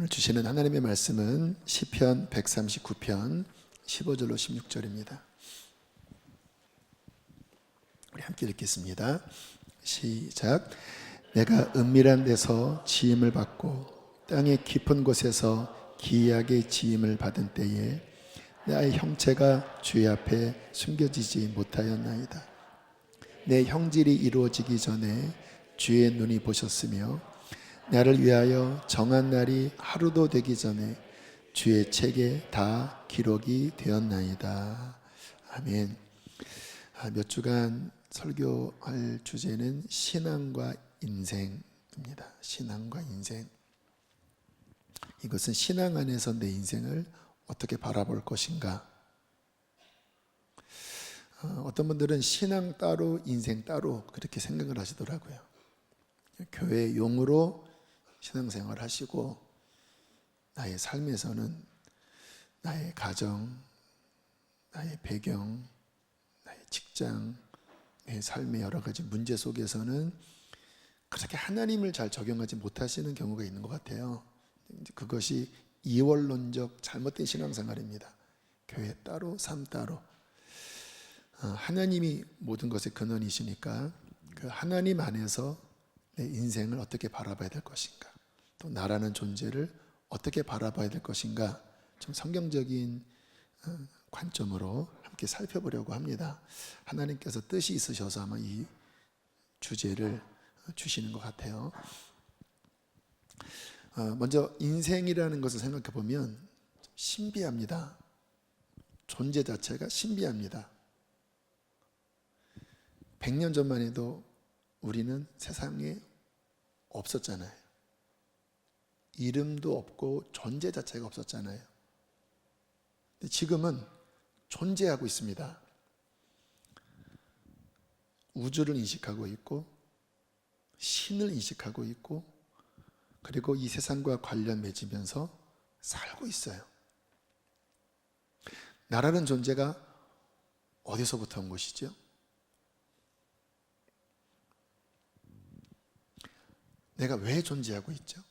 오늘 주시는 하나님의 말씀은 시편 139편 15절로 16절입니다. 우리 함께 읽겠습니다. 시작. 내가 은밀한 데서 지음을 받고 땅의 깊은 곳에서 기이하게 지음을 받은 때에 나의 형체가 주의 앞에 숨겨지지 못하였나이다. 내 형질이 이루어지기 전에 주의 눈이 보셨으며 나를 위하여 정한 날이 하루도 되기 전에 주의 책에 다 기록이 되었나이다. 아멘. 몇 주간 설교할 주제는 신앙과 인생입니다. 신앙과 인생. 이것은 신앙 안에서 내 인생을 어떻게 바라볼 것인가. 어떤 분들은 신앙 따로 인생 따로 그렇게 생각을 하시더라고요. 교회 용으로 신앙생활 하시고 나의 삶에서는 나의 가정, 나의 배경, 나의 직장, 내 삶의 여러 가지 문제 속에서는 그렇게 하나님을 잘 적용하지 못하시는 경우가 있는 것 같아요. 그것이 이원론적 잘못된 신앙생활입니다. 교회 따로, 삶 따로. 하나님이 모든 것의 근원이시니까 그 하나님 안에서 내 인생을 어떻게 바라봐야 될 것인가, 또 나라는 존재를 어떻게 바라봐야 될 것인가, 좀 성경적인 관점으로 함께 살펴보려고 합니다. 하나님께서 뜻이 있으셔서 아마 이 주제를 주시는 것 같아요. 먼저 인생이라는 것을 생각해 보면 신비합니다. 존재 자체가 신비합니다. 100년 전만 해도 우리는 세상에 없었잖아요. 이름도 없고 존재 자체가 없었잖아요. 근데 지금은 존재하고 있습니다. 우주를 인식하고 있고 신을 인식하고 있고 그리고 이 세상과 관련 맺으면서 살고 있어요. 나라는 존재가 어디서부터 온 것이죠? 내가 왜 존재하고 있죠?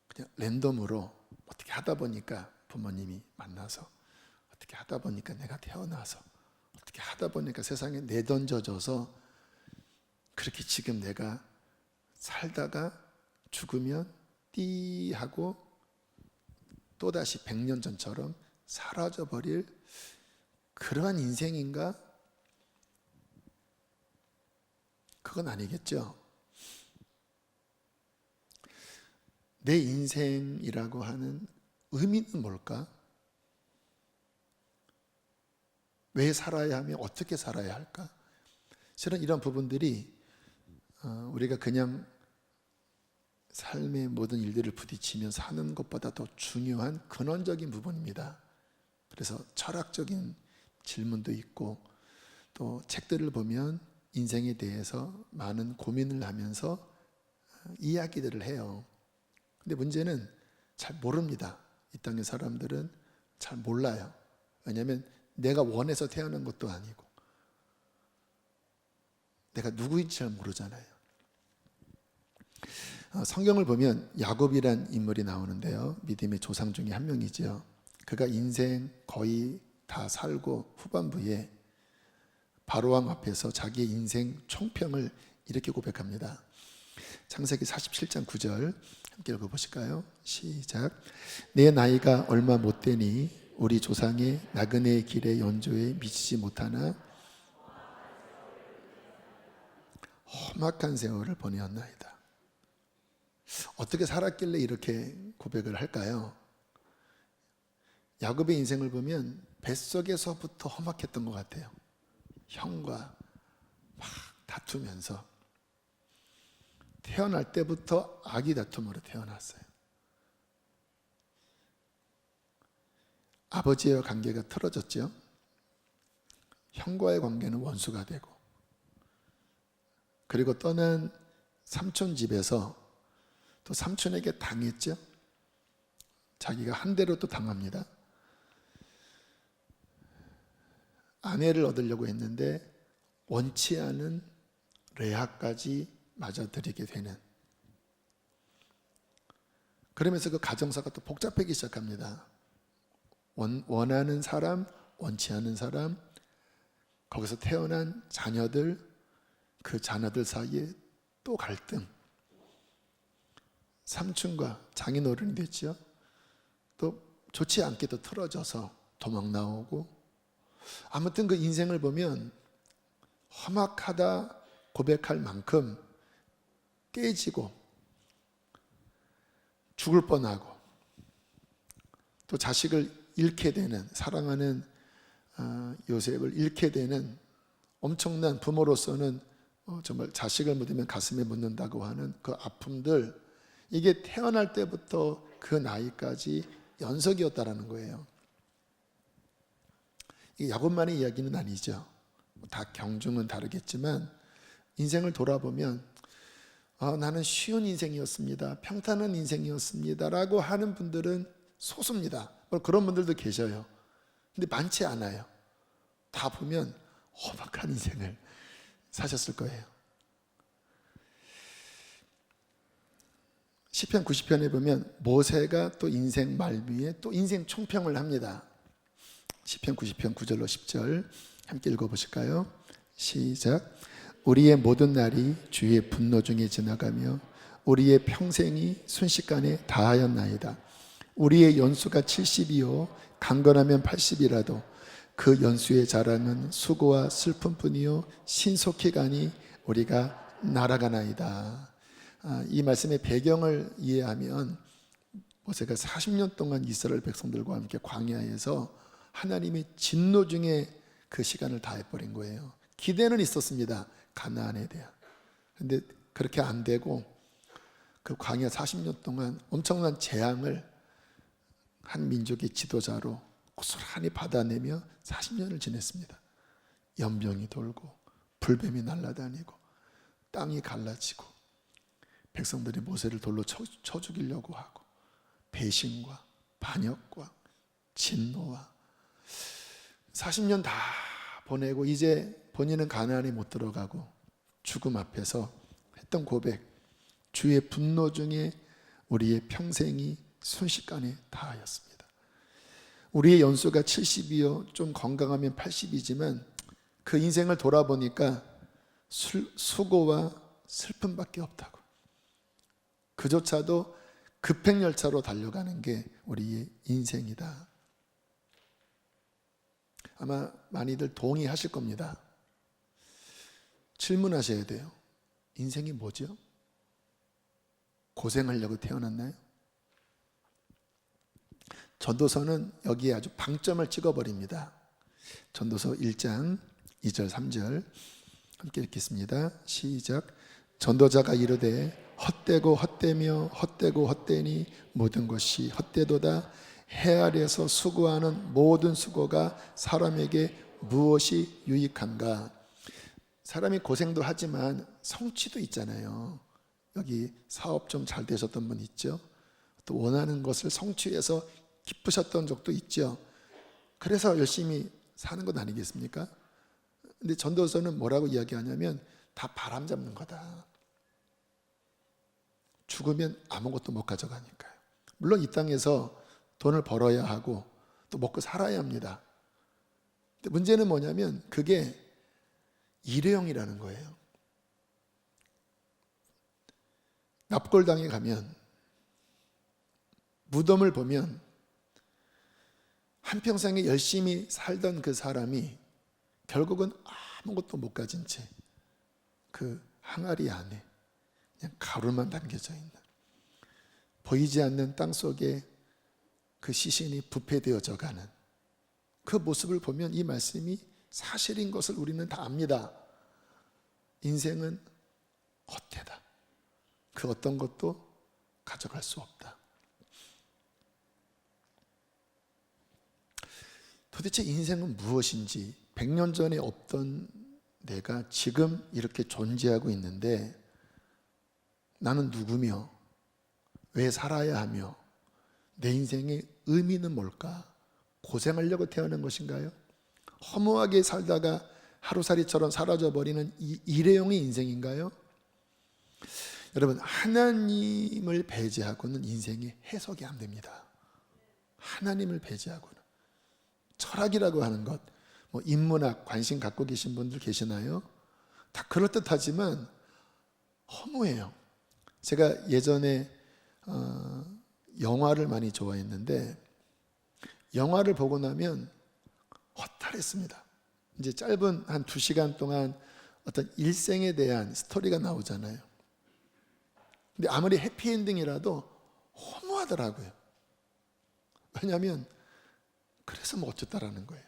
그냥 랜덤으로 어떻게 하다 보니까 부모님이 만나서, 어떻게 하다 보니까 내가 태어나서, 어떻게 하다 보니까 세상에 내던져져서 그렇게 지금 내가 살다가 죽으면 띠 하고 또다시 100년 전처럼 사라져버릴 그러한 인생인가? 그건 아니겠죠. 내 인생이라고 하는 의미는 뭘까? 왜 살아야 하며 어떻게 살아야 할까? 실은 이런 부분들이 우리가 그냥 삶의 모든 일들을 부딪히며 사는 것보다 더 중요한 근원적인 부분입니다. 그래서 철학적인 질문도 있고 또 책들을 보면 인생에 대해서 많은 고민을 하면서 이야기들을 해요. 근데 문제는 잘 모릅니다. 이 땅의 사람들은 잘 몰라요. 왜냐하면 내가 원해서 태어난 것도 아니고 내가 누구인지 잘 모르잖아요. 성경을 보면 야곱이란 인물이 나오는데요. 믿음의 조상 중에 한 명이죠. 그가 인생 거의 다 살고 후반부에 바로왕 앞에서 자기의 인생 총평을 이렇게 고백합니다. 창세기 47장 9절 함께 읽어보실까요? 시작. 내 나이가 얼마 못 되니 우리 조상의 나그네의 길의 연조에 미치지 못하나 험악한 세월을 보내었나이다. 어떻게 살았길래 이렇게 고백을 할까요? 야곱의 인생을 보면 뱃속에서부터 험악했던 것 같아요. 형과 막 다투면서 태어날 때부터 아기 다툼으로 태어났어요. 아버지와 관계가 틀어졌죠. 형과의 관계는 원수가 되고, 그리고 떠난 삼촌 집에서 또 삼촌에게 당했죠. 자기가 한 대로 또 당합니다. 아내를 얻으려고 했는데 원치 않은 레아까지 맞아들이게 되는, 그러면서 그 가정사가 또 복잡해지기 시작합니다. 원하는 사람, 원치 않는 사람, 거기서 태어난 자녀들, 그 자녀들 사이에 또 갈등, 삼촌과 장인어른이 됐죠. 또 좋지 않게 또 틀어져서 도망 나오고, 아무튼 그 인생을 보면 험악하다 고백할 만큼 깨지고 죽을 뻔하고, 또 자식을 잃게 되는, 사랑하는 요셉을 잃게 되는 엄청난, 부모로서는 정말 자식을 묻으면 가슴에 묻는다고 하는 그 아픔들, 이게 태어날 때부터 그 나이까지 연속이었다라는 거예요. 이 야곱만의 이야기는 아니죠. 다 경중은 다르겠지만 인생을 돌아보면 나는 쉬운 인생이었습니다, 평탄한 인생이었습니다 라고 하는 분들은 소수입니다. 그런 분들도 계셔요. 근데 많지 않아요. 다 보면 험악한 인생을 사셨을 거예요. 시편 90편에 보면 모세가 또 인생 말미에 또 인생 총평을 합니다. 시편 90편 9절로 10절 함께 읽어보실까요? 시작. 우리의 모든 날이 주의 분노 중에 지나가며 우리의 평생이 순식간에 다하였나이다. 우리의 연수가 70이요 강건하면 80이라도 그 연수의 자랑은 수고와 슬픔뿐이요 신속히 가니 우리가 날아가나이다. 이 말씀의 배경을 이해하면 모세가 40년 동안 이스라엘 백성들과 함께 광야에서 하나님의 진노 중에 그 시간을 다해버린 거예요. 기대는 있었습니다, 가나안에 대한. 그런데 그렇게 안 되고 그 광야 40년 동안 엄청난 재앙을 한 민족의 지도자로 고스란히 받아내며 40년을 지냈습니다. 연병이 돌고 불뱀이 날아다니고 땅이 갈라지고 백성들이 모세를 돌로 쳐 죽이려고 하고 배신과 반역과 진노와 40년 다 보내고 이제 본인은 가나안에 못 들어가고 죽음 앞에서 했던 고백, 주의 분노 중에 우리의 평생이 순식간에 다하였습니다. 우리의 연수가 70이요 좀 건강하면 80이지만 그 인생을 돌아보니까 수고와 슬픔밖에 없다고. 그조차도 급행열차로 달려가는 게 우리의 인생이다. 아마 많이들 동의하실 겁니다. 질문하셔야 돼요. 인생이 뭐죠? 고생하려고 태어났나요? 전도서는 여기에 아주 방점을 찍어버립니다. 전도서 1장 2절 3절 함께 읽겠습니다. 시작. 전도자가 이르되 헛되고 헛되며 헛되고 헛되니 모든 것이 헛되도다. 해 아래에서 수고하는 모든 수고가 사람에게 무엇이 유익한가? 사람이 고생도 하지만 성취도 있잖아요. 여기 사업 좀 잘 되셨던 분 있죠? 또 원하는 것을 성취해서 기쁘셨던 적도 있죠. 그래서 열심히 사는 것 아니겠습니까? 근데 전도서는 뭐라고 이야기하냐면 다 바람 잡는 거다. 죽으면 아무것도 못 가져가니까요. 물론 이 땅에서 돈을 벌어야 하고 또 먹고 살아야 합니다. 근데 문제는 뭐냐면 그게 일회용이라는 거예요. 납골당에 가면 무덤을 보면 한평생에 열심히 살던 그 사람이 결국은 아무것도 못 가진 채 그 항아리 안에 그냥 가루만 담겨져 있는, 보이지 않는 땅속에 그 시신이 부패되어져 가는 그 모습을 보면 이 말씀이 사실인 것을 우리는 다 압니다. 인생은 헛되다. 그 어떤 것도 가져갈 수 없다. 도대체 인생은 무엇인지, 100년 전에 없던 내가 지금 이렇게 존재하고 있는데 나는 누구며 왜 살아야 하며 내 인생의 의미는 뭘까? 고생하려고 태어난 것인가요? 허무하게 살다가 하루살이처럼 사라져버리는 이 일회용의 인생인가요? 여러분, 하나님을 배제하고는 인생의 해석이 안 됩니다. 하나님을 배제하고는. 철학이라고 하는 것, 뭐 인문학 관심 갖고 계신 분들 계시나요? 다 그럴듯하지만 허무해요. 제가 예전에 영화를 많이 좋아했는데 영화를 보고 나면 허탈했습니다. 이제 짧은 한 2시간 동안 어떤 일생에 대한 스토리가 나오잖아요. 근데 아무리 해피엔딩이라도 허무하더라고요. 왜냐하면 그래서 뭐 어쨌다라는 거예요.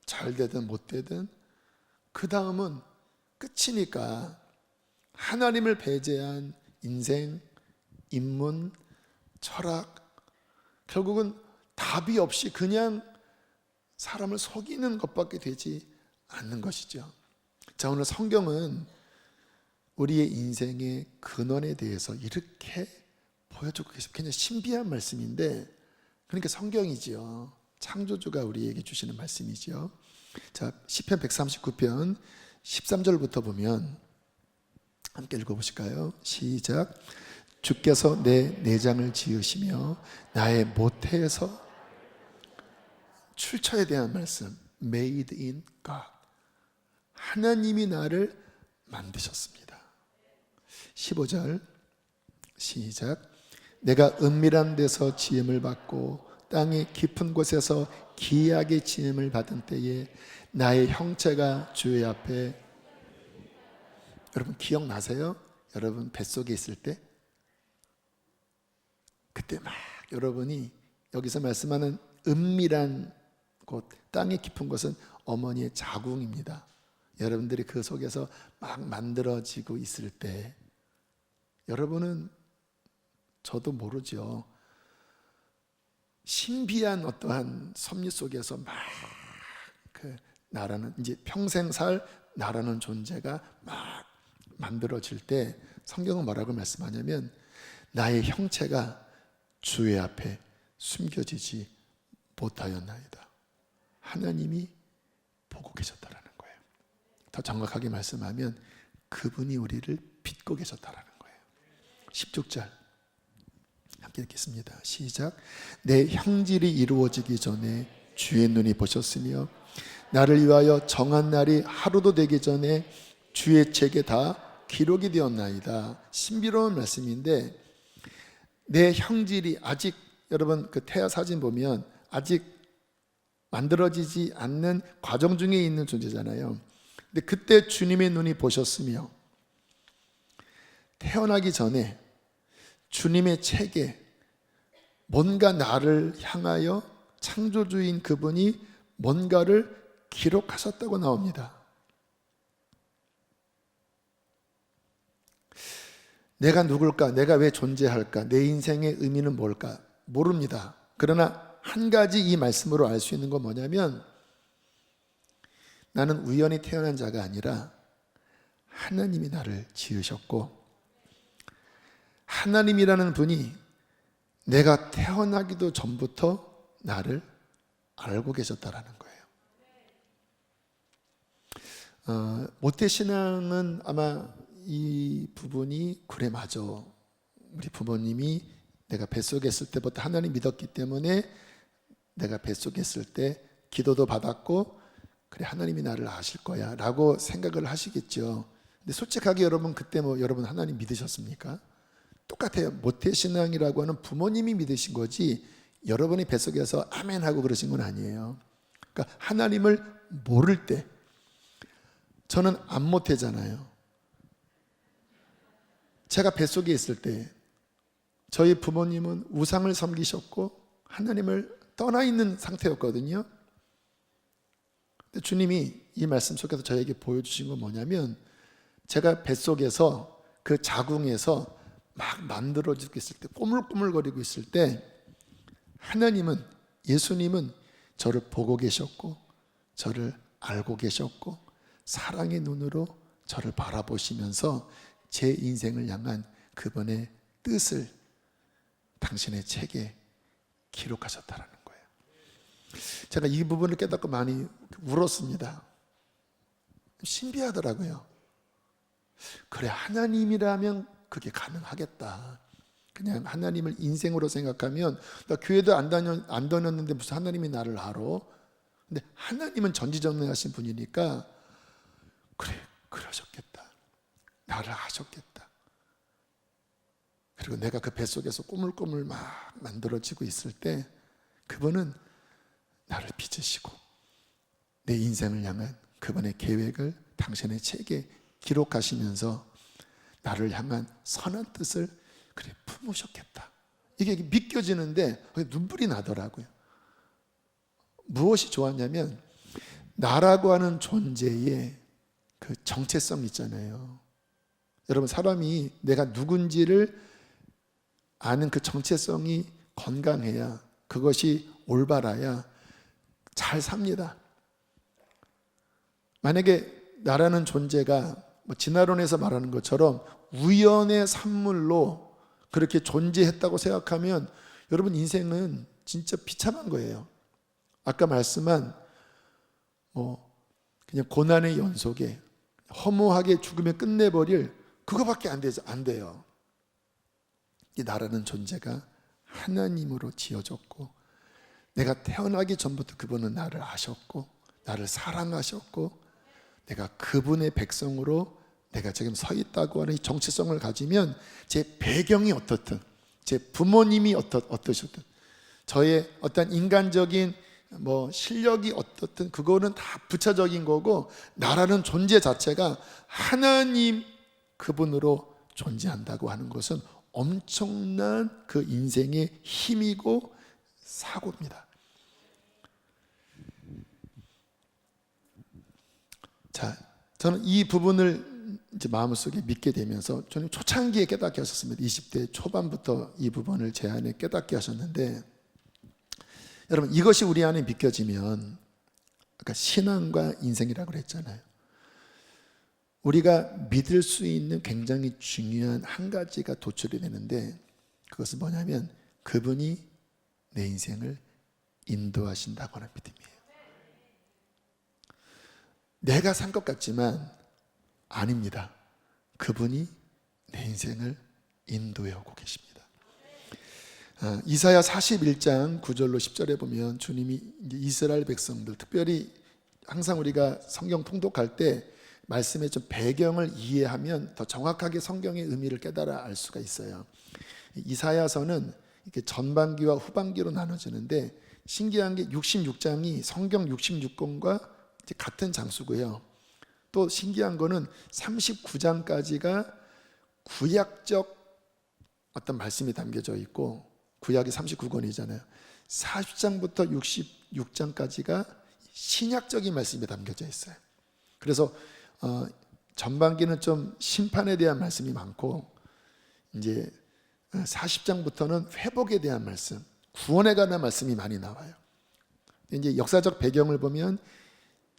잘 되든 못 되든 그 다음은 끝이니까. 하나님을 배제한 인생, 인문, 철학, 결국은 답이 없이 그냥 사람을 속이는 것밖에 되지 않는 것이죠. 자, 오늘 성경은 우리의 인생의 근원에 대해서 이렇게 보여주고 계십니다. 굉장히 신비한 말씀인데, 그러니까 성경이지요. 창조주가 우리에게 주시는 말씀이지요. 자, 시편 139편 13절부터 보면 함께 읽어보실까요? 시작. 주께서 내 내장을 지으시며 나의 모태에서, 출처에 대한 말씀, made in God. 하나님이 나를 만드셨습니다. 15절 시작. 내가 은밀한 데서 지음을 받고 땅의 깊은 곳에서 기이하게 지음을 받은 때에 나의 형체가 주의 앞에. 여러분 기억나세요? 여러분 뱃속에 있을 때? 그때 막 여러분이 여기서 말씀하는 은밀한 곳, 땅의 깊은 곳은 어머니의 자궁입니다. 여러분들이 그 속에서 막 만들어지고 있을 때 여러분은, 저도 모르죠, 신비한 어떠한 섭리 속에서 막 그 나라는, 이제 평생 살 나라는 존재가 막 만들어질 때 성경은 뭐라고 말씀하냐면 나의 형체가 주의 앞에 숨겨지지 못하였나이다. 하나님이 보고 계셨다라는 거예요. 더 정확하게 말씀하면 그분이 우리를 빚고 계셨다라는 거예요. 16절 함께 읽겠습니다. 시작. 내 형질이 이루어지기 전에 주의 눈이 보셨으며 나를 위하여 정한 날이 하루도 되기 전에 주의 책에 다 기록이 되었나이다. 신비로운 말씀인데, 내 형질이 아직, 여러분 그 태아 사진 보면 아직 만들어지지 않는 과정 중에 있는 존재잖아요. 근데 그때 주님의 눈이 보셨으며 태어나기 전에 주님의 책에 뭔가 나를 향하여 창조주인 그분이 뭔가를 기록하셨다고 나옵니다. 내가 누굴까? 내가 왜 존재할까? 내 인생의 의미는 뭘까? 모릅니다. 그러나 한 가지 이 말씀으로 알 수 있는 건 뭐냐면, 나는 우연히 태어난 자가 아니라 하나님이 나를 지으셨고, 하나님이라는 분이 내가 태어나기도 전부터 나를 알고 계셨다라는 거예요. 모태신앙은 아마 이 부분이, 그래 맞아, 우리 부모님이 내가 뱃속에 있을 때부터 하나님 믿었기 때문에 내가 뱃속에 있을 때 기도도 받았고, 그래 하나님이 나를 아실 거야 라고 생각을 하시겠죠. 근데 솔직하게 여러분, 그때 뭐 여러분 하나님 믿으셨습니까? 똑같아요. 모태신앙이라고 하는 부모님이 믿으신 거지 여러분이 뱃속에서 아멘 하고 그러신 건 아니에요. 그러니까 하나님을 모를 때, 저는 안 모태잖아요. 제가 뱃속에 있을 때 저희 부모님은 우상을 섬기셨고 하나님을 떠나 있는 상태였거든요. 근데 주님이 이 말씀 속에서 저에게 보여주신 건 뭐냐면, 제가 뱃속에서 그 자궁에서 막 만들어지고 있을 때, 꼬물꼬물거리고 있을 때 하나님은, 예수님은 저를 보고 계셨고 저를 알고 계셨고 사랑의 눈으로 저를 바라보시면서 제 인생을 향한 그분의 뜻을 당신의 책에 기록하셨다라는 거예요. 제가 이 부분을 깨닫고 많이 울었습니다. 신비하더라고요. 그래 하나님이라면 그게 가능하겠다. 그냥 하나님을 인생으로 생각하면 나 교회도 안 다녔는데 무슨 하나님이 나를 알아? 근데 하나님은 전지전능하신 분이니까 그래, 그러셨겠다. 나를 아셨겠다. 그리고 내가 그 뱃속에서 꼬물꼬물 막 만들어지고 있을 때 그분은 나를 빚으시고 내 인생을 향한 그분의 계획을 당신의 책에 기록하시면서 나를 향한 선한 뜻을 그래 품으셨겠다. 이게 믿겨지는데 눈물이 나더라고요. 무엇이 좋았냐면 나라고 하는 존재의 그 정체성 있잖아요. 여러분, 사람이 내가 누군지를 아는 그 정체성이 건강해야, 그것이 올바라야 잘 삽니다. 만약에 나라는 존재가 진화론에서 말하는 것처럼 우연의 산물로 그렇게 존재했다고 생각하면 여러분 인생은 진짜 비참한 거예요. 아까 말씀한 그냥 고난의 연속에 허무하게 죽음에 끝내버릴 그거밖에 안 돼요. 이 나라는 존재가 하나님으로 지어졌고 내가 태어나기 전부터 그분은 나를 아셨고 나를 사랑하셨고 내가 그분의 백성으로 내가 지금 서 있다고 하는 이 정체성을 가지면 제 배경이 어떻든 제 부모님이 어떠셨든 저의 어떤 인간적인 실력이 어떻든 그거는 다 부차적인 거고 나라는 존재 자체가 하나님 그분으로 존재한다고 하는 것은 엄청난 그 인생의 힘이고 사고입니다. 자, 저는 이 부분을 이제 마음속에 믿게 되면서 저는 초창기에 깨닫게 하셨습니다. 20대 초반부터 이 부분을 제 안에 깨닫게 하셨는데 여러분 이것이 우리 안에 믿겨지면 아까 신앙과 인생이라고 그랬잖아요. 우리가 믿을 수 있는 굉장히 중요한 한 가지가 도출이 되는데 그것은 뭐냐면 그분이 내 인생을 인도하신다고 하는 믿음이에요. 내가 산 것 같지만 아닙니다. 그분이 내 인생을 인도해 오고 계십니다. 이사야 41장 9절로 10절에 보면 주님이 이제 이스라엘 백성들, 특별히 항상 우리가 성경 통독할 때 말씀의 좀 배경을 이해하면 더 정확하게 성경의 의미를 깨달아 알 수가 있어요. 이사야서는 이렇게 전반기와 후반기로 나눠지는데 신기한 게 66장이 성경 66권과 같은 장수고요. 또 신기한 거는 39장까지가 구약적 어떤 말씀이 담겨져 있고 구약이 39권이잖아요. 40장부터 66장까지가 신약적인 말씀이 담겨져 있어요. 그래서 전반기는 좀 심판에 대한 말씀이 많고 이제 40장부터는 회복에 대한 말씀, 구원에 관한 말씀이 많이 나와요. 이제 역사적 배경을 보면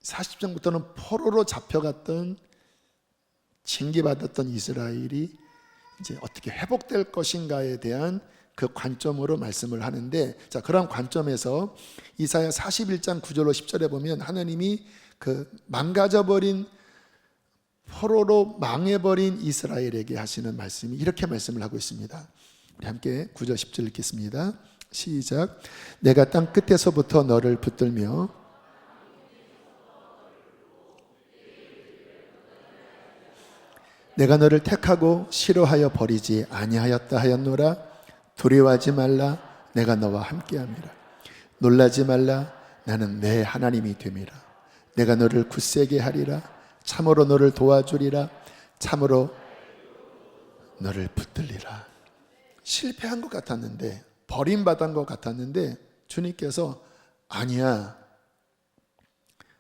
40장부터는 포로로 잡혀갔던 징계받았던 이스라엘이 이제 어떻게 회복될 것인가에 대한 그 관점으로 말씀을 하는데 자, 그런 관점에서 이사야 41장 9절로 10절에 보면 하나님이 그 망가져버린 포로로 망해버린 이스라엘에게 하시는 말씀이 이렇게 말씀을 하고 있습니다. 우리 함께 9절 10절 읽겠습니다. 시작. 내가 땅 끝에서부터 너를 붙들며 내가 너를 택하고 싫어하여 버리지 아니하였다 하였노라. 두려워하지 말라. 내가 너와 함께함이라. 놀라지 말라. 나는 내 하나님이 됨이라. 내가 너를 굳세게 하리라. 참으로 너를 도와주리라. 참으로 너를 붙들리라. 실패한 것 같았는데 버림받은 것 같았는데 주님께서 아니야.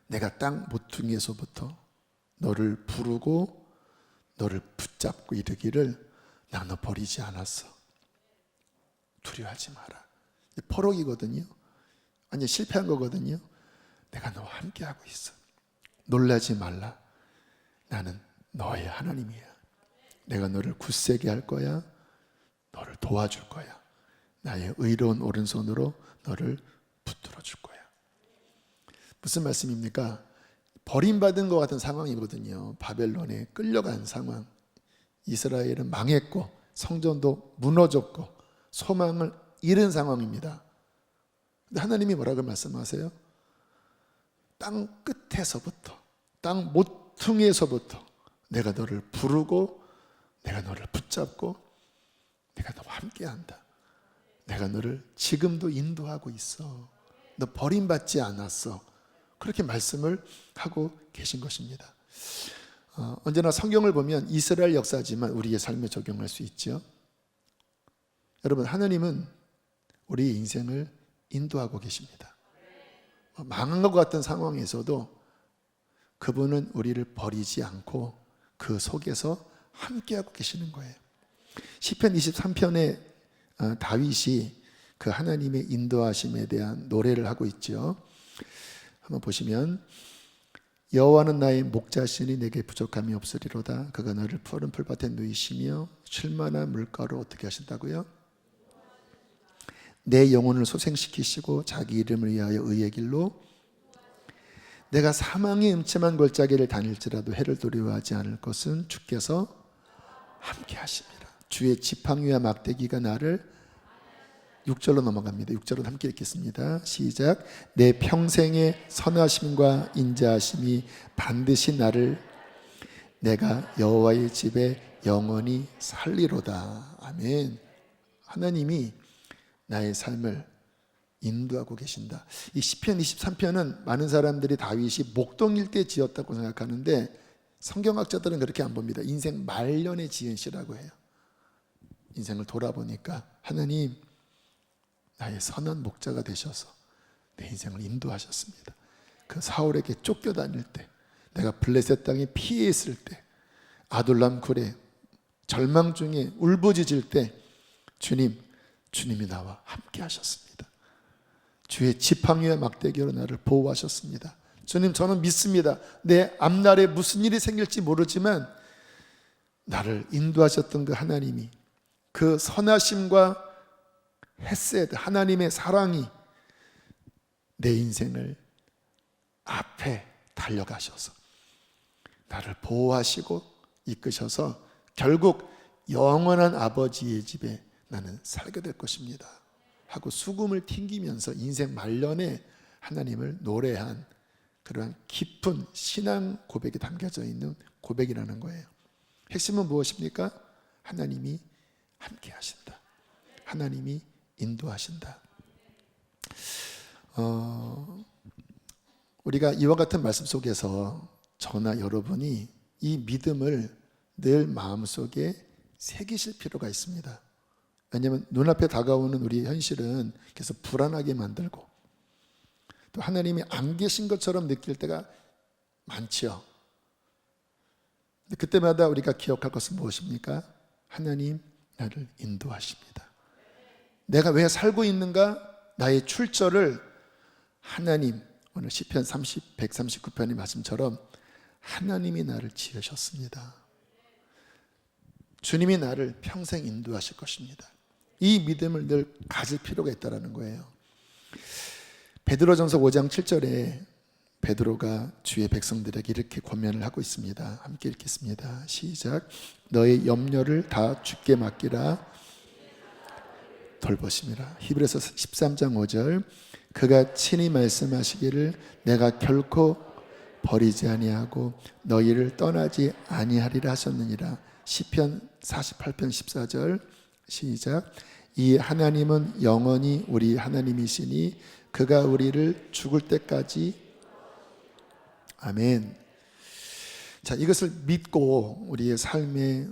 내가 땅 모퉁이에서부터 너를 부르고 너를 붙잡고 이르기를 나 너 버리지 않았어. 두려워하지 마라. 포록이거든요. 아니 실패한 거거든요. 내가 너와 함께하고 있어. 놀라지 말라. 나는 너의 하나님이야. 내가 너를 굳세게 할 거야. 너를 도와줄 거야. 나의 의로운 오른손으로 너를 붙들어 줄 거야. 무슨 말씀입니까? 버림받은 것 같은 상황이거든요. 바벨론에 끌려간 상황. 이스라엘은 망했고 성전도 무너졌고 소망을 잃은 상황입니다. 근데 하나님이 뭐라고 말씀하세요? 땅 끝에서부터, 땅 모퉁이에서부터 내가 너를 부르고 내가 너를 붙잡고 내가 너와 함께한다. 내가 너를 지금도 인도하고 있어. 너 버림받지 않았어. 그렇게 말씀을 하고 계신 것입니다. 언제나 성경을 보면 이스라엘 역사지만 우리의 삶에 적용할 수 있죠. 여러분, 하나님은 우리의 인생을 인도하고 계십니다. 망한 것 같은 상황에서도 그분은 우리를 버리지 않고 그 속에서 함께하고 계시는 거예요. 시편 23편에 다윗이 그 하나님의 인도하심에 대한 노래를 하고 있죠. 한번 보시면, 여호와는 나의 목자시니 내게 부족함이 없으리로다. 그가 너를 푸른 풀밭에 누이시며 쉴만한 물가로 어떻게 하신다고요? 내 영혼을 소생시키시고 자기 이름을 위하여 의의 길로, 내가 사망의 음침한 골짜기를 다닐지라도 해를 두려워하지 않을 것은 주께서 함께 하십니다. 주의 지팡이와 막대기가 나를, 6절로 넘어갑니다. 6절은 함께 읽겠습니다. 시작. 내 평생의 선하심과 인자하심이 반드시 나를, 내가 여호와의 집에 영원히 살리로다. 아멘. 하나님이 나의 삶을 인도하고 계신다. 이 시편 23편은 많은 사람들이 다윗이 목동일 때 지었다고 생각하는데 성경학자들은 그렇게 안 봅니다. 인생 말년에 지은 시라고 해요. 인생을 돌아보니까 하나님 나의 선한 목자가 되셔서 내 인생을 인도하셨습니다. 그 사울에게 쫓겨다닐 때, 내가 블레셋 땅에 피해 있을 때, 아둘람 굴에 절망 중에 울부짖을 때 주님이 나와 함께 하셨습니다. 주의 지팡이와 막대기로 나를 보호하셨습니다. 주님, 저는 믿습니다. 내 앞날에 무슨 일이 생길지 모르지만 나를 인도하셨던 그 하나님이, 그 선하심과 헤세드, 하나님의 사랑이 내 인생을 앞에 달려가셔서 나를 보호하시고 이끄셔서 결국 영원한 아버지의 집에 나는 살게 될 것입니다 하고 수금을 튕기면서 인생 말년에 하나님을 노래한 그러한 깊은 신앙 고백이 담겨져 있는 고백이라는 거예요. 핵심은 무엇입니까? 하나님이 함께 하신다. 하나님이 인도하신다. 우리가 이와 같은 말씀 속에서 저나 여러분이 이 믿음을 늘 마음속에 새기실 필요가 있습니다. 왜냐하면 눈앞에 다가오는 우리의 현실은 계속 불안하게 만들고 또 하나님이 안 계신 것처럼 느낄 때가 많죠. 그때마다 우리가 기억할 것은 무엇입니까? 하나님 나를 인도하십니다. 내가 왜 살고 있는가? 나의 출처를 하나님, 오늘 시편 139편의 말씀처럼 하나님이 나를 지으셨습니다. 주님이 나를 평생 인도하실 것입니다. 이 믿음을 늘 가질 필요가 있다는 거예요. 베드로전서 5장 7절에 베드로가 주의 백성들에게 이렇게 권면을 하고 있습니다. 함께 읽겠습니다. 시작. 너의 염려를 다 주께 맡기라. 돌보심이라. 히브리서 13장 5절. 그가 친히 말씀하시기를 내가 결코 버리지 아니하고 너희를 떠나지 아니하리라 하셨느니라. 시편 48편 14절. 시작. 이 하나님은 영원히 우리 하나님이시니 그가 우리를 죽을 때까지, 아멘. 자, 이것을 믿고 우리의 삶에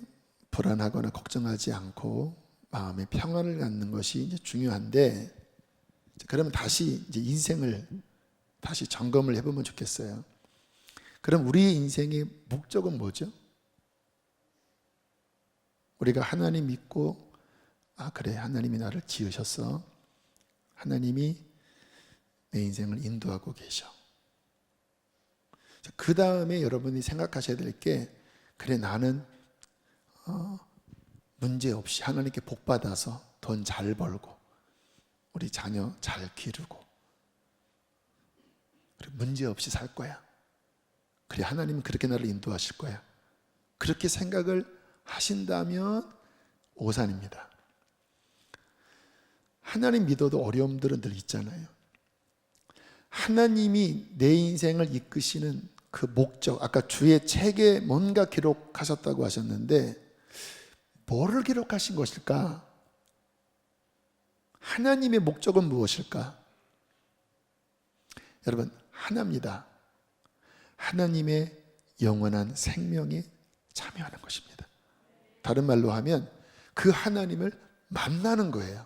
불안하거나 걱정하지 않고 마음의 평안을 갖는 것이 이제 중요한데, 그러면 다시 이제 인생을 다시 점검을 해보면 좋겠어요. 그럼 우리의 인생의 목적은 뭐죠? 우리가 하나님 믿고, 그래, 하나님이 나를 지으셨어. 하나님이 내 인생을 인도하고 계셔. 그 다음에 여러분이 생각하셔야 될 게, 그래, 나는 문제없이 하나님께 복받아서 돈 잘 벌고 우리 자녀 잘 기르고 그래, 문제없이 살 거야. 그래, 하나님은 그렇게 나를 인도하실 거야. 그렇게 생각을 하신다면 오산입니다. 하나님 믿어도 어려움들은 늘 있잖아요. 하나님이 내 인생을 이끄시는 그 목적, 아까 주의 책에 뭔가 기록하셨다고 하셨는데 뭐를 기록하신 것일까? 하나님의 목적은 무엇일까? 여러분, 하나입니다. 하나님의 영원한 생명에 참여하는 것입니다. 다른 말로 하면 그 하나님을 만나는 거예요.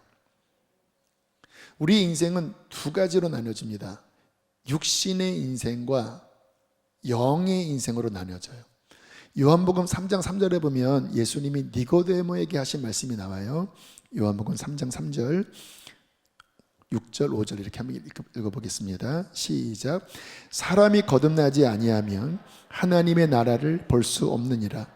우리 인생은 두 가지로 나눠집니다. 육신의 인생과 영의 인생으로 나눠져요. 요한복음 3장 3절에 보면 예수님이 니고데모에게 하신 말씀이 나와요. 요한복음 3장 3절, 6절, 5절 이렇게 한번 읽어보겠습니다. 시작. 사람이 거듭나지 아니하면 하나님의 나라를 볼 수 없느니라.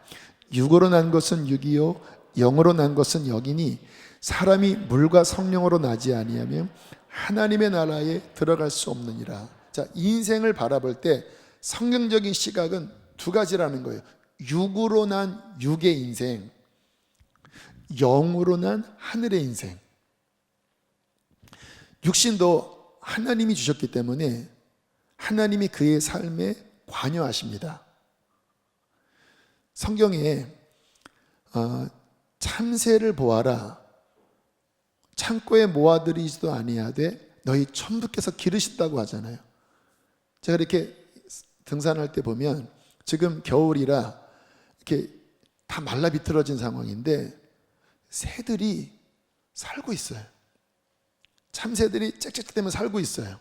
육으로 난 것은 육이요 영으로 난 것은 영이니 사람이 물과 성령으로 나지 아니하면 하나님의 나라에 들어갈 수 없느니라. 자, 인생을 바라볼 때 성경적인 시각은 두 가지라는 거예요. 육으로 난 육의 인생, 영으로 난 하늘의 인생. 육신도 하나님이 주셨기 때문에 하나님이 그의 삶에 관여하십니다. 성경에 참새를 보아라, 창고에 모아들이지도 아니하되 너희 천부께서 기르신다고 하잖아요. 제가 이렇게 등산할 때 보면 지금 겨울이라 이렇게 다 말라 비틀어진 상황인데 새들이 살고 있어요. 참새들이 짹짹대면 살고 있어요.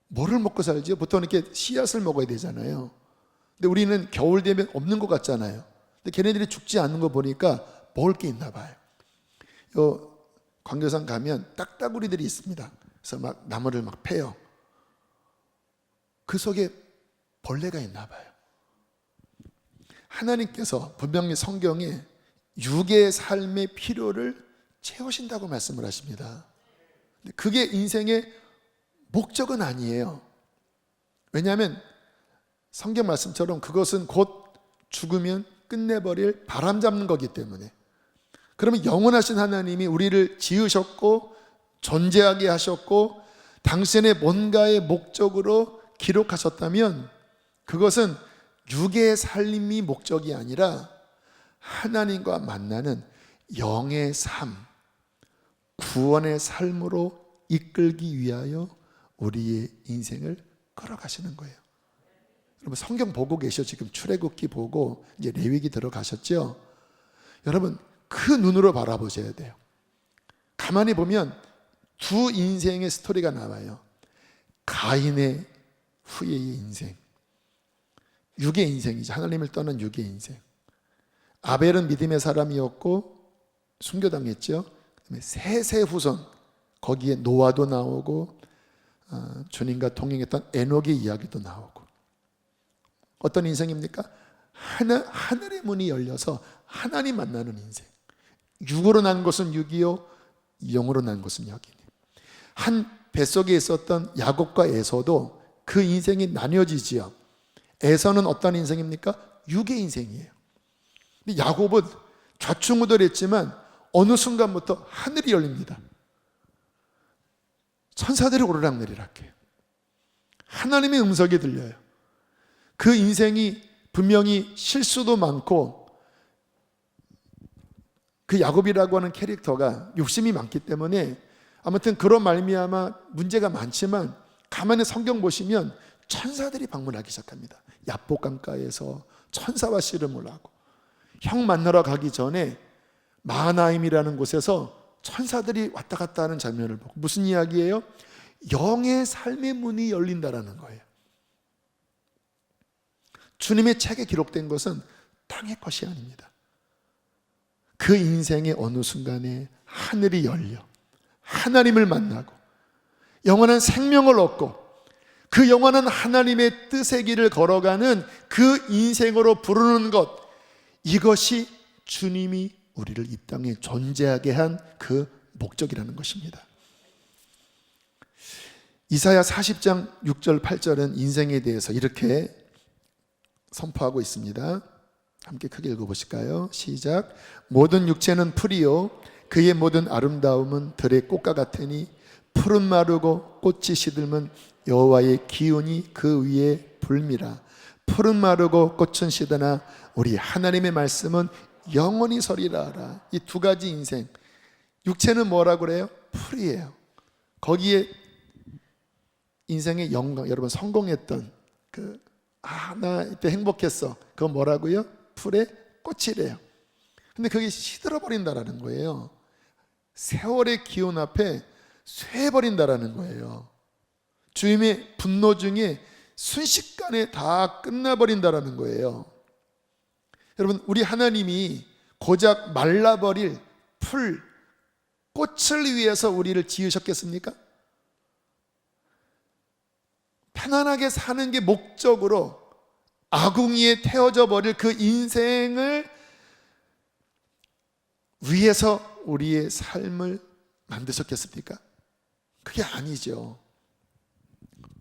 뭐를 먹고 살지요? 보통 이렇게 씨앗을 먹어야 되잖아요. 근데 우리는 겨울 되면 없는 것 같잖아요. 근데 걔네들이 죽지 않는 거 보니까 먹을 게 있나 봐요. 요 광교산 가면 딱따구리들이 있습니다. 그래서 막 나무를 막 패요. 그 속에 벌레가 있나 봐요. 하나님께서 분명히 성경에 육의 삶의 필요를 채우신다고 말씀을 하십니다. 그게 인생의 목적은 아니에요. 왜냐하면 성경 말씀처럼 그것은 곧 죽으면 끝내버릴 바람 잡는 거기 때문에. 그러면 영원하신 하나님이 우리를 지으셨고 존재하게 하셨고 당신의 뭔가의 목적으로 기록하셨다면 그것은 육의 삶이 목적이 아니라 하나님과 만나는 영의 삶, 구원의 삶으로 이끌기 위하여 우리의 인생을 걸어가시는 거예요. 여러분 성경 보고 계셔. 지금 출애굽기 보고 이제 레위기 들어가셨죠? 여러분 그 눈으로 바라보셔야 돼요. 가만히 보면 두 인생의 스토리가 나와요. 가인의 후예의 인생, 육의 인생이죠. 하나님을 떠난 육의 인생. 아벨은 믿음의 사람이었고 순교당했죠. 그다음에 셋의 후손, 거기에 노아도 나오고 주님과 동행했던 에녹의 이야기도 나오고. 어떤 인생입니까? 하늘의 문이 열려서 하나님 만나는 인생. 육으로 난 것은 육이요 영으로 난 것은 영이니. 한 뱃속에 있었던 야곱과 에서도 그 인생이 나뉘어지지요. 에서는 어떤 인생입니까? 육의 인생이에요. 근데 야곱은 좌충우돌했지만 어느 순간부터 하늘이 열립니다. 천사들이 오르락내리락해요. 하나님의 음성이 들려요. 그 인생이 분명히 실수도 많고 그 야곱이라고 하는 캐릭터가 욕심이 많기 때문에 아무튼 그런 말미암아 문제가 많지만 가만히 성경 보시면 천사들이 방문하기 시작합니다. 야복 강가에서 천사와 씨름을 하고 형 만나러 가기 전에 마하나임이라는 곳에서 천사들이 왔다 갔다 하는 장면을 보고 무슨 이야기예요? 영의 삶의 문이 열린다라는 거예요. 주님의 책에 기록된 것은 땅의 것이 아닙니다. 그 인생의 어느 순간에 하늘이 열려 하나님을 만나고 영원한 생명을 얻고 그 영원한 하나님의 뜻의 길을 걸어가는 그 인생으로 부르는 것, 이것이 주님이 우리를 이 땅에 존재하게 한 그 목적이라는 것입니다. 이사야 40장 6절 8절은 인생에 대해서 이렇게 선포하고 있습니다. 함께 크게 읽어보실까요? 시작. 모든 육체는 풀이요 그의 모든 아름다움은 들의 꽃과 같으니 풀은 마르고 꽃이 시들면 여호와의 기운이 그 위에 불미라. 풀은 마르고 꽃은 시드나 우리 하나님의 말씀은 영원히 서리라 하라. 이 두 가지 인생, 육체는 뭐라고 그래요? 풀이에요. 거기에 인생의 영광, 여러분 성공했던 나 이때 행복했어, 그건 뭐라고요? 풀의 꽃이래요. 근데 그게 시들어버린다라는 거예요. 세월의 기온 앞에 쇠해버린다라는 거예요. 주님의 분노 중에 순식간에 다 끝나버린다라는 거예요. 여러분, 우리 하나님이 고작 말라버릴 풀, 꽃을 위해서 우리를 지으셨겠습니까? 편안하게 사는 게 목적으로 아궁이에 태워져 버릴 그 인생을 위해서 우리의 삶을 만드셨겠습니까? 그게 아니죠.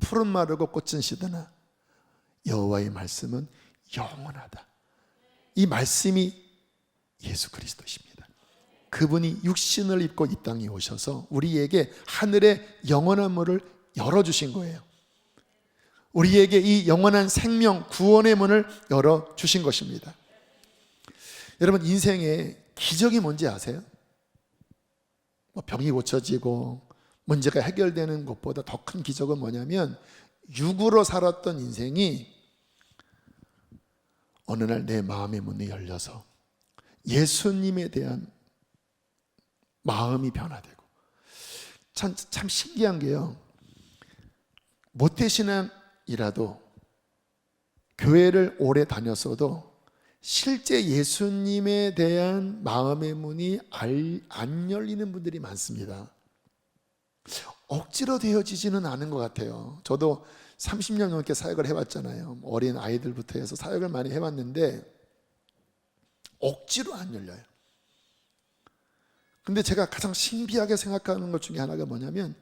풀은 마르고 꽃은 시드나 여호와의 말씀은 영원하다. 이 말씀이 예수 그리스도십니다. 그분이 육신을 입고 이 땅에 오셔서 우리에게 하늘의 영원한 문을 열어주신 거예요. 우리에게 이 영원한 생명, 구원의 문을 열어주신 것입니다. 여러분, 인생의 기적이 뭔지 아세요? 병이 고쳐지고 문제가 해결되는 것보다 더 큰 기적은 뭐냐면, 육으로 살았던 인생이 어느 날 내 마음의 문이 열려서 예수님에 대한 마음이 변화되고, 참 신기한 게요, 모태신앙이라도 교회를 오래 다녔어도 실제 예수님에 대한 마음의 문이 안 열리는 분들이 많습니다. 억지로 되어지지는 않은 것 같아요. 저도 30년 넘게 사역을 해봤잖아요. 어린 아이들부터 해서 사역을 많이 해봤는데 억지로 안 열려요. 근데 제가 가장 신비하게 생각하는 것 중에 하나가 뭐냐면,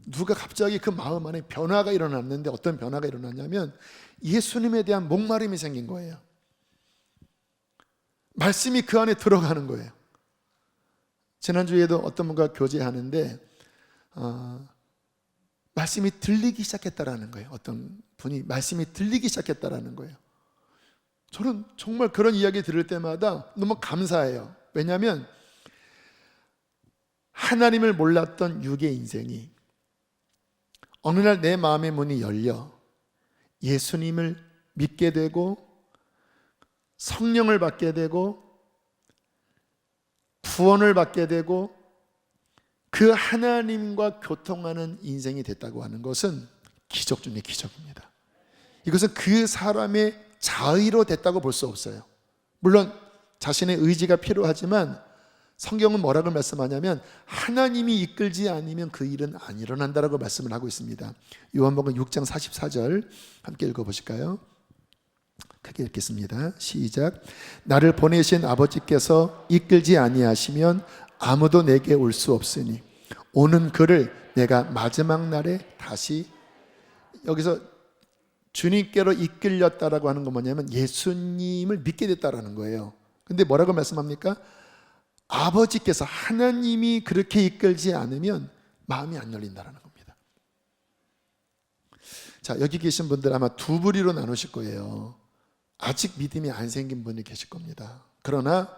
누가 갑자기 그 마음 안에 변화가 일어났는데, 어떤 변화가 일어났냐면 예수님에 대한 목마름이 생긴 거예요. 말씀이 그 안에 들어가는 거예요. 지난주에도 어떤 분과 교제하는데 말씀이 들리기 시작했다라는 거예요. 어떤 분이 말씀이 들리기 시작했다라는 거예요. 저는 정말 그런 이야기 들을 때마다 너무 감사해요. 왜냐하면 하나님을 몰랐던 육의 인생이 어느 날 내 마음의 문이 열려 예수님을 믿게 되고 성령을 받게 되고 구원을 받게 되고 그 하나님과 교통하는 인생이 됐다고 하는 것은 기적 중의 기적입니다. 이것은 그 사람의 자의로 됐다고 볼 수 없어요. 물론 자신의 의지가 필요하지만 성경은 뭐라고 말씀하냐면, 하나님이 이끌지 않으면 그 일은 안 일어난다라고 말씀을 하고 있습니다. 요한복음 6장 44절 함께 읽어보실까요? 크게 읽겠습니다. 시작. 나를 보내신 아버지께서 이끌지 아니하시면 아무도 내게 올 수 없으니 오는 그를 내가 마지막 날에 다시. 여기서 주님께로 이끌렸다라고 하는 건 뭐냐면 예수님을 믿게 됐다라는 거예요. 근데 뭐라고 말씀합니까? 아버지께서, 하나님이 그렇게 이끌지 않으면 마음이 안 열린다라는 겁니다. 자, 여기 계신 분들 아마 두 부류로 나누실 거예요. 아직 믿음이 안 생긴 분이 계실 겁니다. 그러나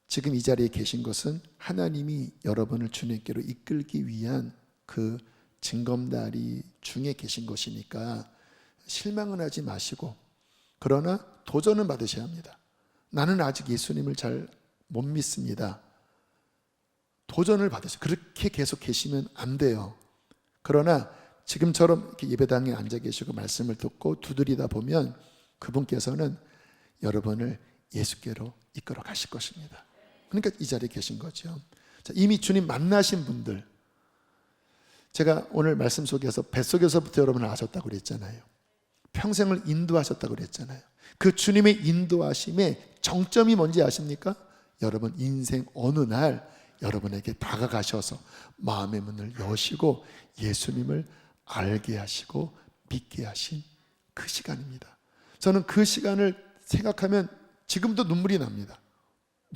지금 이 자리에 계신 것은 하나님이 여러분을 주님께로 이끌기 위한 그 징검다리 중에 계신 것이니까 실망은 하지 마시고, 그러나 도전은 받으셔야 합니다. 나는 아직 예수님을 잘 못 믿습니다. 도전을 받으세요. 그렇게 계속 계시면 안 돼요. 그러나 지금처럼 이렇게 예배당에 앉아 계시고 말씀을 듣고 두드리다 보면 그분께서는 여러분을 예수께로 이끌어 가실 것입니다. 그러니까 이 자리에 계신 거죠. 자, 이미 주님 만나신 분들, 제가 오늘 말씀 속에서 뱃속에서부터 여러분을 아셨다고 그랬잖아요. 평생을 인도하셨다고 그랬잖아요. 그 주님의 인도하심의 정점이 뭔지 아십니까? 여러분 인생 어느 날 여러분에게 다가가셔서 마음의 문을 여시고 예수님을 알게 하시고 믿게 하신 그 시간입니다. 저는 그 시간을 생각하면 지금도 눈물이 납니다.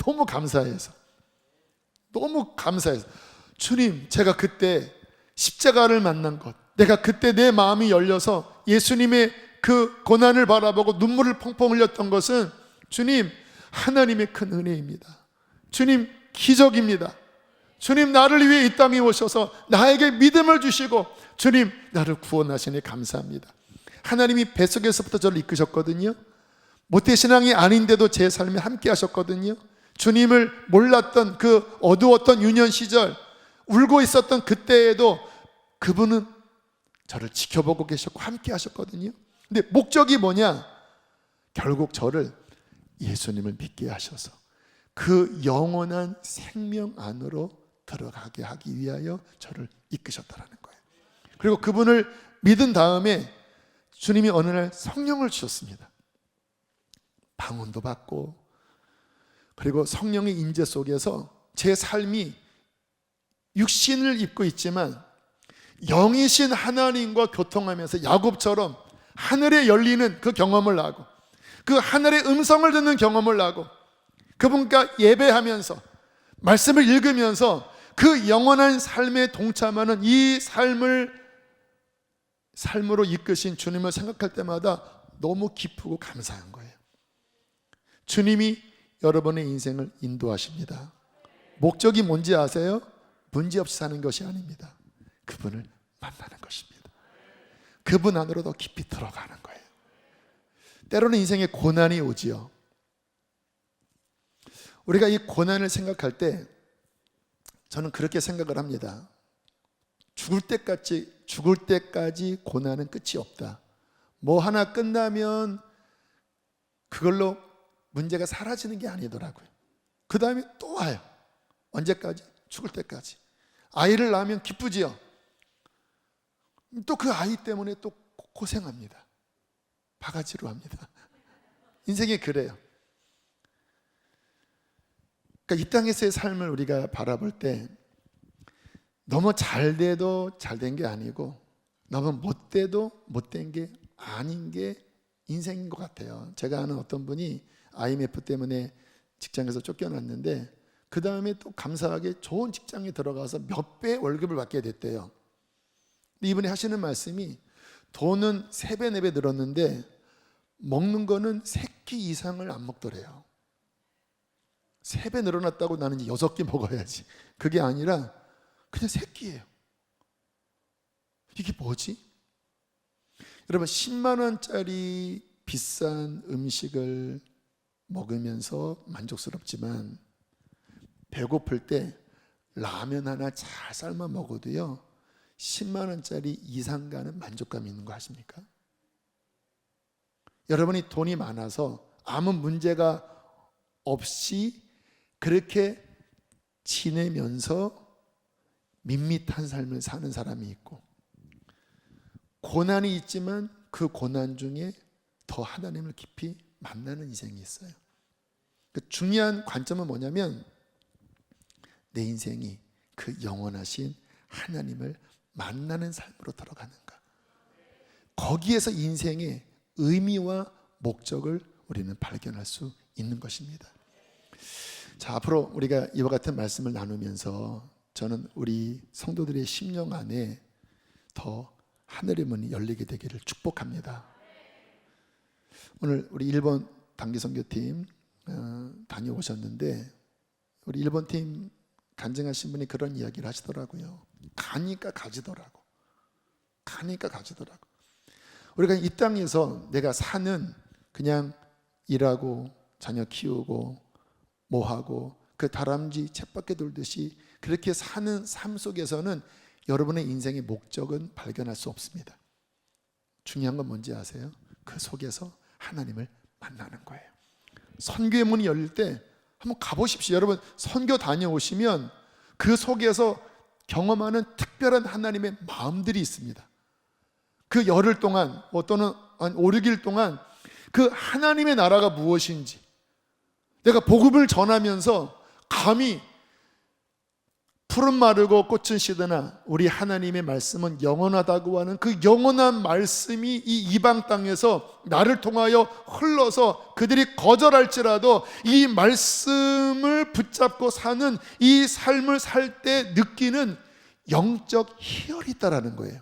너무 감사해서. 너무 감사해서. 주님, 제가 그때 십자가를 만난 것, 내가 그때 내 마음이 열려서 예수님의 그 고난을 바라보고 눈물을 펑펑 흘렸던 것은 주님, 하나님의 큰 은혜입니다. 주님, 기적입니다. 주님, 나를 위해 이 땅에 오셔서 나에게 믿음을 주시고 주님, 나를 구원하시니 감사합니다. 하나님이 뱃속에서부터 저를 이끄셨거든요. 모태신앙이 아닌데도 제 삶에 함께 하셨거든요. 주님을 몰랐던 그 어두웠던 유년 시절, 울고 있었던 그때에도 그분은 저를 지켜보고 계셨고 함께 하셨거든요. 근데 목적이 뭐냐? 결국 저를 예수님을 믿게 하셔서 그 영원한 생명 안으로 들어가게 하기 위하여 저를 이끄셨다라는 거예요. 그리고 그분을 믿은 다음에 주님이 어느 날 성령을 주셨습니다. 방언도 받고, 그리고 성령의 임재 속에서 제 삶이 육신을 입고 있지만 영이신 하나님과 교통하면서 야곱처럼 하늘에 열리는 그 경험을 하고, 그 하늘의 음성을 듣는 경험을 하고, 그분과 예배하면서 말씀을 읽으면서 그 영원한 삶에 동참하는 이 삶으로 이끄신 주님을 생각할 때마다 너무 기쁘고 감사한 거예요. 주님이 여러분의 인생을 인도하십니다. 목적이 뭔지 아세요? 문제없이 사는 것이 아닙니다. 그분을 만나는 것입니다. 그분 안으로 더 깊이 들어가는 거예요. 때로는 인생에 고난이 오지요. 우리가 이 고난을 생각할 때 저는 그렇게 생각을 합니다. 죽을 때까지 고난은 끝이 없다. 뭐 하나 끝나면 그걸로 문제가 사라지는 게 아니더라고요. 그 다음에 또 와요. 언제까지? 죽을 때까지. 아이를 낳으면 기쁘지요. 또 그 아이 때문에 또 고생합니다. 바가지로 합니다. 인생이 그래요. 그러니까 이 땅에서의 삶을 우리가 바라볼 때 너무 잘 돼도 잘 된 게 아니고 너무 못 돼도 못된 게 아닌 게 인생인 것 같아요. 제가 아는 어떤 분이 IMF 때문에 직장에서 쫓겨났는데 그 다음에 또 감사하게 좋은 직장에 들어가서 몇 배 월급을 받게 됐대요. 근데 이분이 하시는 말씀이 돈은 3배, 4배 늘었는데 먹는 거는 3끼 이상을 안 먹더래요. 3배 늘어났다고 나는 6끼 먹어야지. 그게 아니라 그냥 3끼예요. 이게 뭐지? 여러분, 10만 원짜리 비싼 음식을 먹으면서 만족스럽지만 배고플 때 라면 하나 잘 삶아 먹어도요 10만 원짜리 이상 가는 만족감이 있는 거 아십니까? 여러분이 돈이 많아서 아무 문제가 없이 그렇게 지내면서 밋밋한 삶을 사는 사람이 있고, 고난이 있지만 그 고난 중에 더 하나님을 깊이 만나는 인생이 있어요. 중요한 관점은 뭐냐면 내 인생이 그 영원하신 하나님을 만나는 삶으로 들어가는가, 거기에서 인생의 의미와 목적을 우리는 발견할 수 있는 것입니다. 자, 앞으로 우리가 이와 같은 말씀을 나누면서 저는 우리 성도들의 심령 안에 더 하늘의 문이 열리게 되기를 축복합니다. 오늘 우리 일본 단기선교팀 다녀오셨는데 우리 일본 팀 간증하신 분이 그런 이야기를 하시더라고요. 가니까 가지더라고. 우리가 이 땅에서 내가 사는, 그냥 일하고 자녀 키우고 뭐하고 그 다람쥐 쳇바퀴 돌듯이 그렇게 사는 삶 속에서는 여러분의 인생의 목적은 발견할 수 없습니다. 중요한 건 뭔지 아세요? 그 속에서 하나님을 만나는 거예요. 선교의 문이 열릴 때 한번 가보십시오. 여러분, 선교 다녀오시면 그 속에서 경험하는 특별한 하나님의 마음들이 있습니다. 그 열흘 동안 또는 한 5, 6일 동안 그 하나님의 나라가 무엇인지 내가 복음을 전하면서 감히 풀은 마르고 꽃은 시드나 우리 하나님의 말씀은 영원하다고 하는 그 영원한 말씀이 이 이방 땅에서 나를 통하여 흘러서 그들이 거절할지라도 이 말씀을 붙잡고 사는 이 삶을 살 때 느끼는 영적 희열이 있다라는 거예요.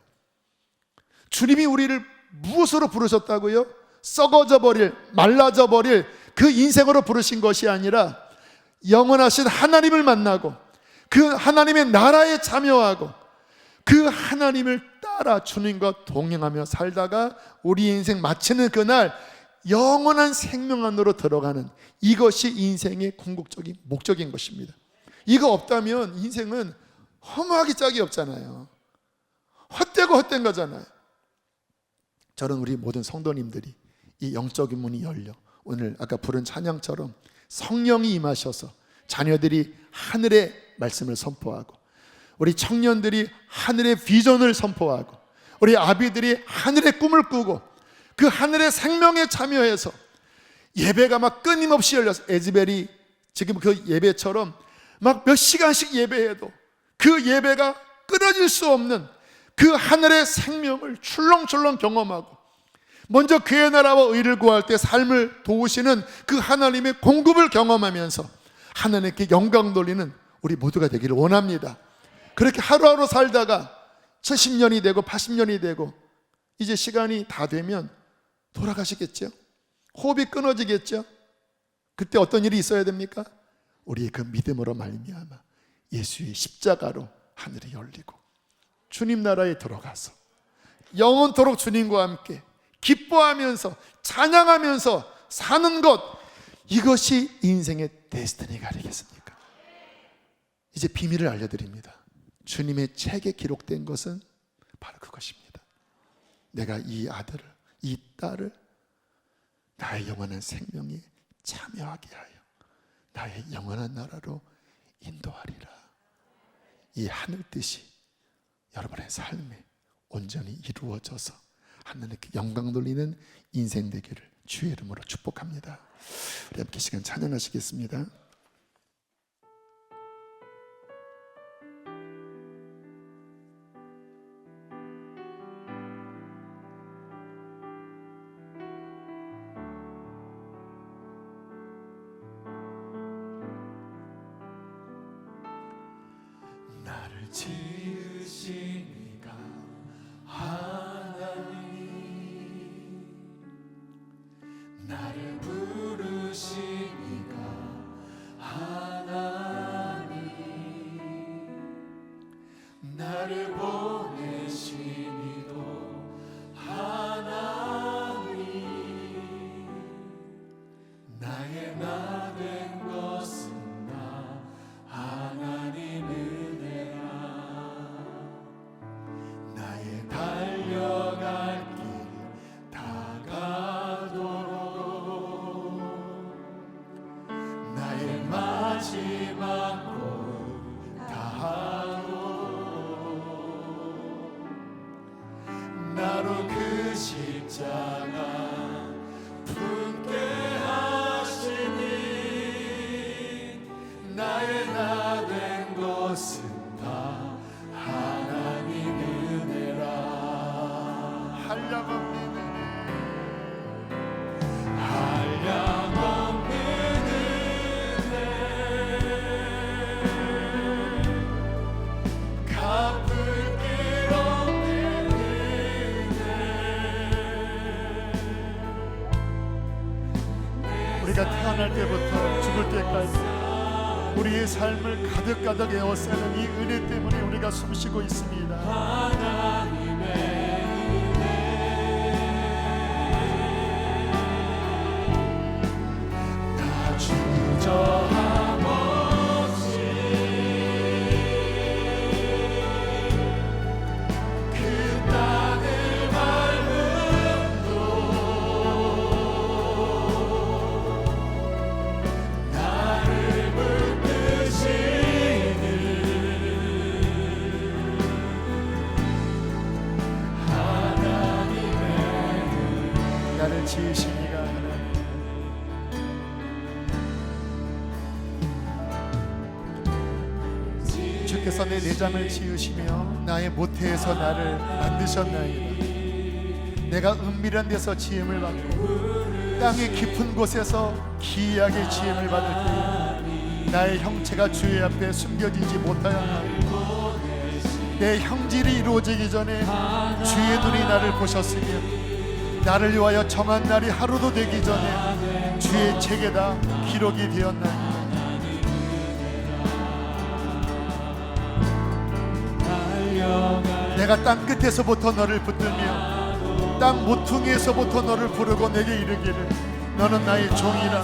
주님이 우리를 무엇으로 부르셨다고요? 썩어져 버릴, 말라져 버릴 그 인생으로 부르신 것이 아니라 영원하신 하나님을 만나고 그 하나님의 나라에 참여하고 그 하나님을 따라 주님과 동행하며 살다가 우리 인생 마치는 그날 영원한 생명 안으로 들어가는, 이것이 인생의 궁극적인 목적인 것입니다. 이거 없다면 인생은 허무하기 짝이 없잖아요. 헛되고 헛된 거잖아요. 저는 우리 모든 성도님들이 이 영적인 문이 열려 오늘 아까 부른 찬양처럼 성령이 임하셔서 자녀들이 하늘의 말씀을 선포하고, 우리 청년들이 하늘의 비전을 선포하고, 우리 아비들이 하늘의 꿈을 꾸고 그 하늘의 생명에 참여해서 예배가 막 끊임없이 열려서 에즈벨이 지금 그 예배처럼 막 몇 시간씩 예배해도 그 예배가 끊어질 수 없는 그 하늘의 생명을 출렁출렁 경험하고, 먼저 그의 나라와 의를 구할 때 삶을 도우시는 그 하나님의 공급을 경험하면서 하나님께 영광 돌리는 우리 모두가 되기를 원합니다. 그렇게 하루하루 살다가 70년이 되고 80년이 되고 이제 시간이 다 되면 돌아가시겠죠? 호흡이 끊어지겠죠? 그때 어떤 일이 있어야 됩니까? 우리의 그 믿음으로 말미암아 예수의 십자가로 하늘이 열리고 주님 나라에 들어가서 영원토록 주님과 함께 기뻐하면서 찬양하면서 사는 것, 이것이 인생의 데스티니가 아니겠습니까? 이제 비밀을 알려드립니다. 주님의 책에 기록된 것은 바로 그것입니다. 내가 이 아들을, 이 딸을 나의 영원한 생명에 참여하게 하여 나의 영원한 나라로 인도하리라. 이 하늘 뜻이 여러분의 삶에 온전히 이루어져서 하나님께 영광 돌리는 인생 되기를 주의 이름으로 축복합니다. 우리 함께 시간 찬양하시겠습니다. 나를 지으신 이가 하나님, 나를 부르신 이가 하나님, 나를 보내신 이도 하나님, 나의 나 된 것은 나 하나님 은혜라. 나의 달려갈 길 다가도록 나의 마지막 골 다하도록 나로 그 십자가 품게 하시니 나의 나 된 것은 다 하나님 은혜라. 한량없는 은혜, 한량없는 은혜, 갚을 길 없는 은혜. 우리가 태어날 때부터 죽을 때까지 우리의 삶을 가득가득 에워싸는 이 은혜 때문에 우리가 숨쉬고 있습니다. 하나님의 은혜, 나 주저함 없이 그 땅을 밟음도 나를 붙드시는 하나님의 나를 지으신 이가 하나님, 주께서 주께서 내 내장을 지으시며 나의 모태에서 나를 만드셨나이다. 내가 은밀한 데서 지음을 받고 땅의 깊은 곳에서 기이하게 지음을 받을 때에 나의 형체가 주의 앞에 숨겨지지 못하였나이다. 내 형질이 이루어지기 전에 주의 눈이 나를 보셨으며 나를 위하여 정한 날이 하루도 되기 전에 주의 책에다 기록이 되었나이다. 내가 땅 끝에서부터 너를 붙들며 땅 모퉁이에서부터 너를 부르고 내게 이르기를 너는 나의 종이라.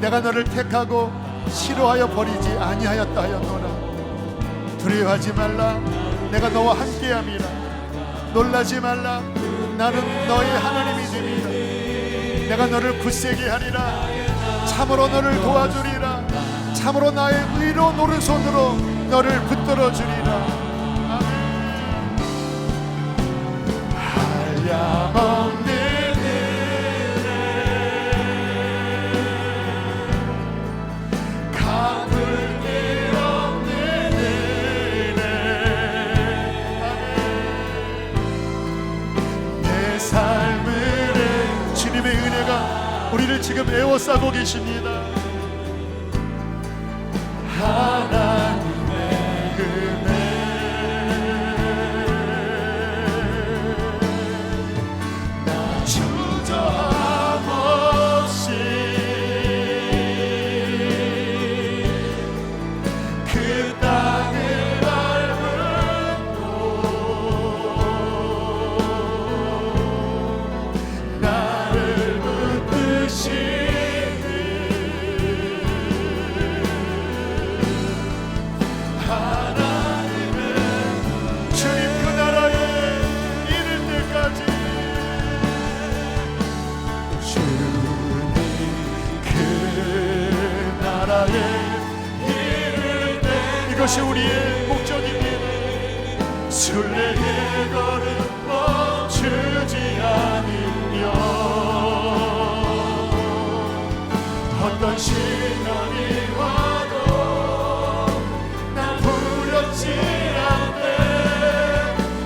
내가 너를 택하고 싫어하여 버리지 아니하였다 하였노라. 두려워하지 말라. 내가 너와 함께함이라. 놀라지 말라. 나는 너의 하나님이 됨이라. 내가 너를 굳세게 하리라. 참으로 너를 도와주리라. 참으로 나의 의로 오른손으로 너를 붙들어 주리라. 한량없는 은혜 갚을 데 없는 은혜 내 삶을 주님의 은혜가 우리를 지금 에워싸고 계십니다. 하나님의 은혜 이것이 우리의 목적입니다. 순례의 걸음 멈추지 않으며 어떤 시련이 와도 난 두렵지 않네.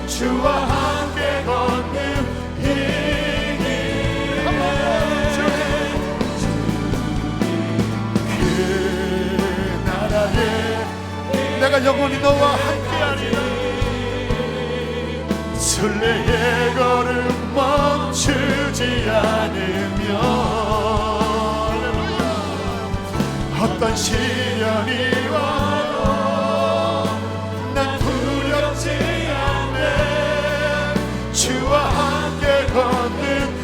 주와 함께 걷는 내가 영원히 너와 함께하리라. 순례의 걸음 멈추지 않으며 어떤 시련이 와도 난 두렵지 않네. 주와 함께 걷는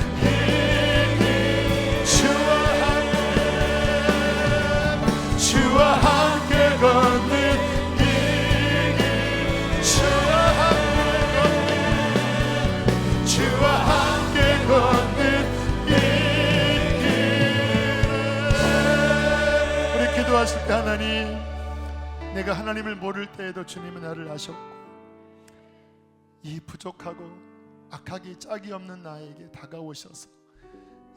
주와 함께 걷는 하실 때 하나님, 내가 하나님을 모를 때에도 주님은 나를 아셨고 이 부족하고 악하기 짝이 없는 나에게 다가오셔서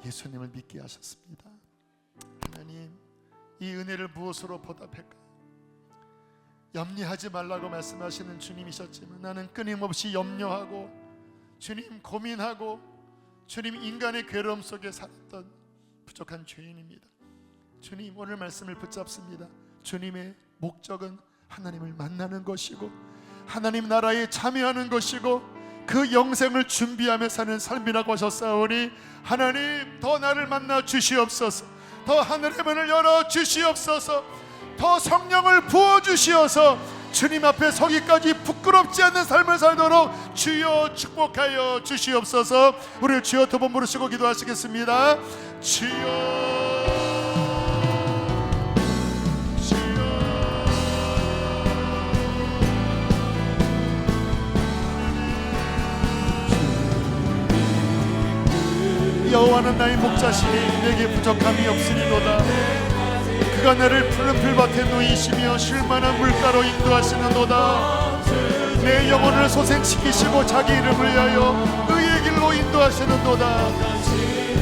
예수님을 믿게 하셨습니다. 하나님, 이 은혜를 무엇으로 보답할까요? 염려하지 말라고 말씀하시는 주님이셨지만 나는 끊임없이 염려하고 주님 고민하고 주님 인간의 괴로움 속에 살았던 부족한 죄인입니다. 주님, 오늘 말씀을 붙잡습니다. 주님의 목적은 하나님을 만나는 것이고 하나님 나라에 참여하는 것이고 그 영생을 준비하며 사는 삶이라고 하셨사오니 하나님, 더 나를 만나 주시옵소서. 더 하늘의 문을 열어 주시옵소서. 더 성령을 부어 주시어서 주님 앞에 서기까지 부끄럽지 않는 삶을 살도록 주여 축복하여 주시옵소서. 우리 주여 두 번 부르시고 기도하시겠습니다. 주여, 여호와는 나의 목자시니 내게 부족함이 없으리로다. 그가 나를 푸른 풀밭에 누이시며 쉴만한 물가로 인도하시는도다. 내 영혼을 소생시키시고 자기 이름을 위하여 의의 길로 인도하시는도다.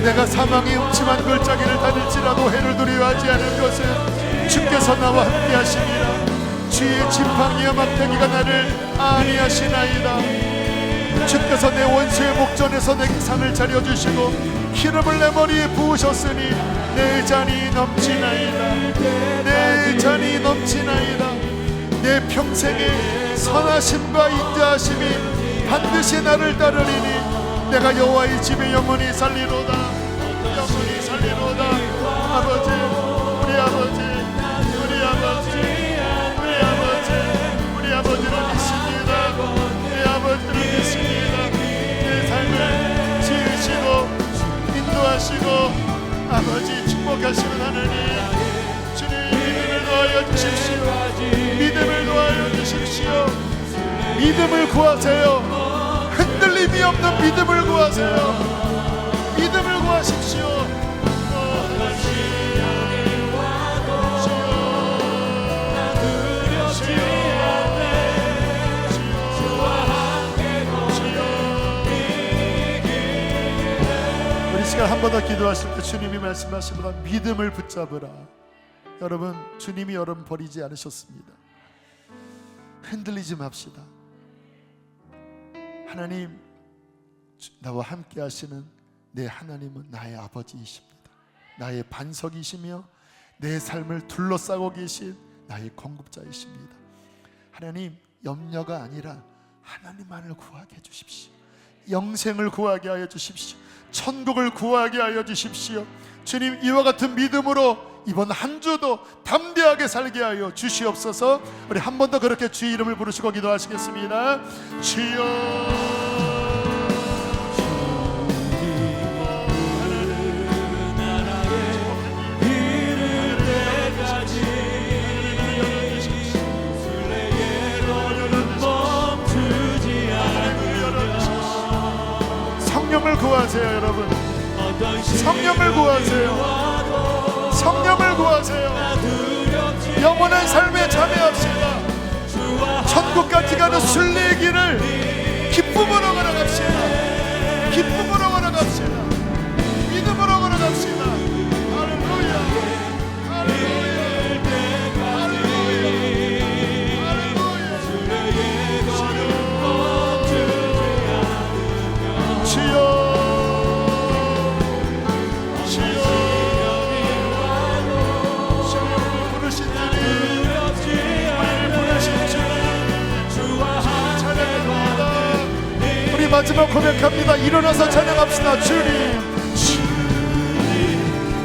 내가 사망의 음침한 골짜기를 다닐지라도 해를 두려워하지 않을 것은 주께서 나와 함께 하시니라. 주의 지팡이와 막대기가 나를 아니하시나이다. 주께서 내 원수의 목전에서 내게 상을 차려주시고 기름을 내 머리에 부으셨으니 내 잔이 넘치나이다. 내 잔이 넘치나이다. 내 평생의 선하심과 인자하심이 반드시 나를 따르리니 내가 여호와의 집에 영원히 살리로다. 영원히 살리로다. 아버지, 우리 아버지, 우리 아버지, 우리 아버지, 우리 아버지를 믿습니다. 우리 아버지를 믿습니다. 내 삶을 지으시고 인도하시고 아버지 축복하시는 하나님, 주님 믿음을 더하여 주십시오. 믿음을 더하여 주십시오. 믿음을 구하세요. 흔들림이 없는 믿음을 구하세요. 믿음을 구하십시오. 우리 시간 한 번 더 기도하실 때 주님이 말씀하시보다 믿음을 붙잡으라. 여러분, 주님이 여러분 버리지 않으셨습니다. 흔들리지 맙시다. 하나님, 나와 함께 하시는 내 하나님은 나의 아버지이십니다. 나의 반석이시며 내 삶을 둘러싸고 계신 나의 공급자이십니다. 하나님, 염려가 아니라 하나님만을 구하게 해주십시오. 영생을 구하게 하여 주십시오. 천국을 구하게 하여 주십시오. 주님, 이와 같은 믿음으로 이번 한 주도 담대하게 살게 하여 주시옵소서. 우리 한 번 더 그렇게 주의 이름을 부르시고 기도하시겠습니다. 주여, 성령을 구하세요. 여러분, 성령을 구하세요. 성령을 구하세요. 영원한 삶에 참여합시다. 천국까지 가는 순례의 길을 기쁨으로 걸어갑시다. 기쁨으로 걸어갑시다. 믿음으로 걸어갑시다. 할렐루야, 할렐루야, 할렐루야, 할렐루야. 주여, 마지막 고백합니다. 일어나서 찬양합시다. 주님, 주님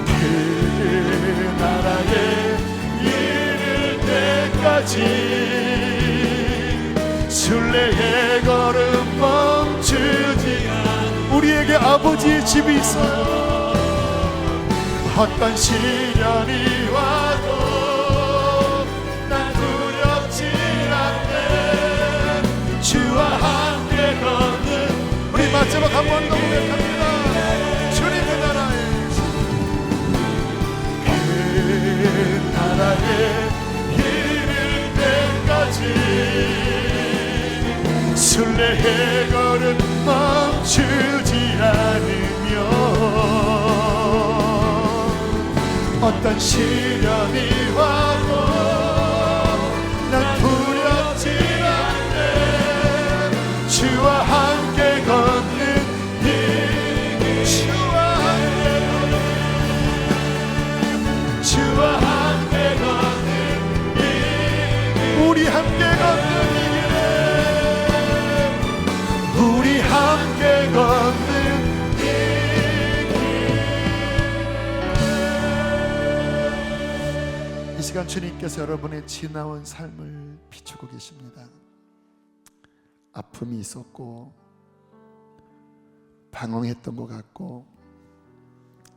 그 나라에 이를 때까지 순례의 걸음 멈추지 않아. 우리에게 아버지의 집이 있어요. 어떤 시련이 와도 난 두렵지 않네. 주와 함께 걷는 우리 마지막 한 번 더 고백합니다. 주님 그 나라에, 그 나라에 이를 때까지 순례의 걸음 멈추지 않으며 어떤 시련이 와도 난 두렵지 않네. 주와 함께 걷는 길, 주와 함께 걷는, 주와 함께 걷는 길, 우리 함께 걷는 이 길에, 우리 함께 걷는 이 길. 이 시간 주님께서 여러분의 지나온 삶을 비추고 계십니다. 아픔이 있었고 방황했던 것 같고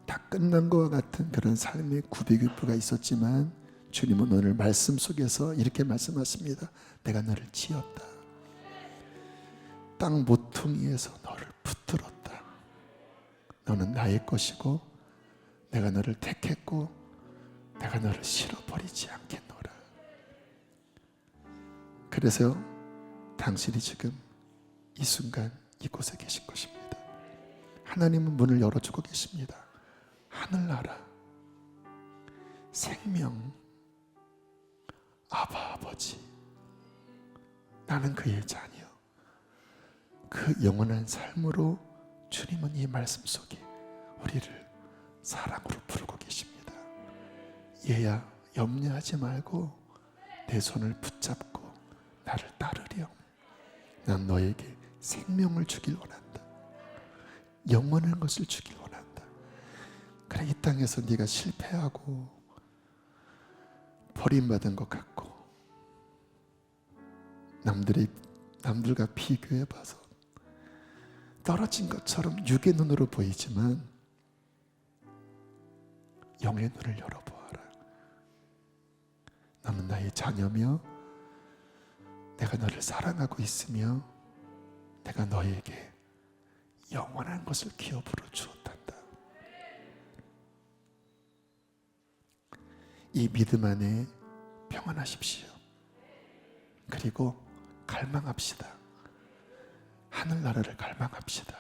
다 끝난 것 같은 그런 삶의 구비기부가 있었지만 주님은 오늘 말씀 속에서 이렇게 말씀하십니다. 내가 너를 지었다. 땅 모퉁이에서 너를 붙들었다. 너는 나의 것이고 내가 너를 택했고 내가 너를 실어버리지 않겠노라. 그래서 당신이 지금 이 순간 이곳에 계신 것입니다. 하나님은 문을 열어주고 계십니다. 하늘나라, 생명, 아바 아버지, 나는 그의 자녀. 그 영원한 삶으로 주님은 이 말씀 속에 우리를 사랑으로 부르고 계십니다. 얘야, 염려하지 말고 내 손을 붙잡고 나를 따르렴. 난 너에게 생명을 주길 원한다. 영원한 것을 주길 원한다. 그래, 이 땅에서 네가 실패하고 버림받은 것 같고 남들과 비교해봐서 떨어진 것처럼 육의 눈으로 보이지만 영의 눈을 열어보아라. 너는 나의 자녀며 내가 너를 사랑하고 있으며 내가 너에게 영원한 것을 기업으로 주었단다. 이 믿음 안에 평안하십시오. 그리고 갈망합시다. 하늘나라를 갈망합시다.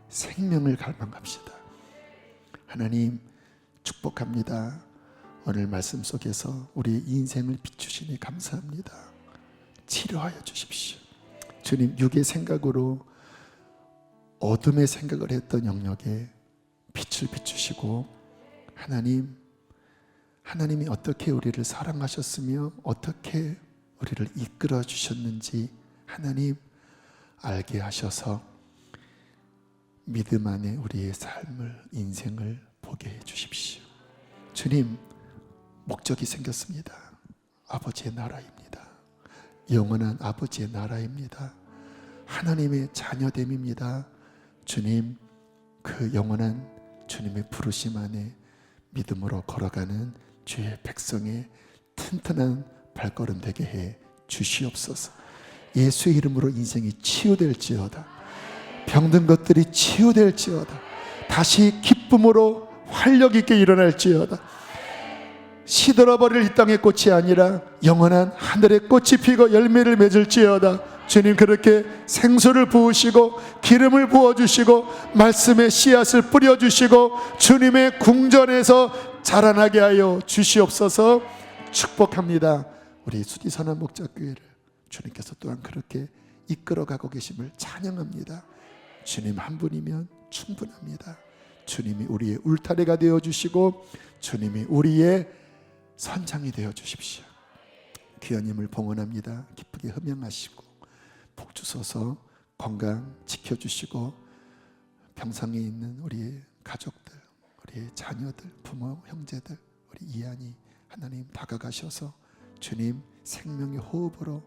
생명을 갈망합시다. 하나님 축복합니다. 오늘 말씀 속에서 우리의 인생을 비추시니 감사합니다. 치료하여 주십시오. 주님, 육의 생각으로 어둠의 생각을 했던 영역에 빛을 비추시고 하나님이 어떻게 우리를 사랑하셨으며 어떻게 우리를 이끌어 주셨는지 하나님 알게 하셔서 믿음 안에 우리의 삶을, 인생을 보게 해 주십시오. 주님, 목적이 생겼습니다. 아버지의 나라입니다. 영원한 아버지의 나라입니다. 하나님의 자녀됨입니다. 주님, 그 영원한 주님의 부르심 안에 믿음으로 걸어가는 주의 백성의 튼튼한 발걸음 되게 해 주시옵소서. 예수의 이름으로 인생이 치유될지어다. 병든 것들이 치유될지어다. 다시 기쁨으로 활력 있게 일어날지어다. 시들어버릴 이 땅의 꽃이 아니라 영원한 하늘의 꽃이 피고 열매를 맺을지어다. 주님, 그렇게 생수를 부으시고 기름을 부어주시고 말씀의 씨앗을 뿌려주시고 주님의 궁전에서 자라나게 하여 주시옵소서. 축복합니다. 우리 수지선한 목자교회를 주님께서 또한 그렇게 이끌어가고 계심을 찬양합니다. 주님 한 분이면 충분합니다. 주님이 우리의 울타리가 되어주시고 주님이 우리의 선장이 되어주십시오. 귀하님을 봉헌합니다. 기쁘게 흠양하시고 복 주셔서 건강 지켜주시고 병상에 있는 우리의 가족들, 우리의 자녀들, 부모, 형제들, 우리 이한이 하나님 다가가셔서 주님 생명의 호흡으로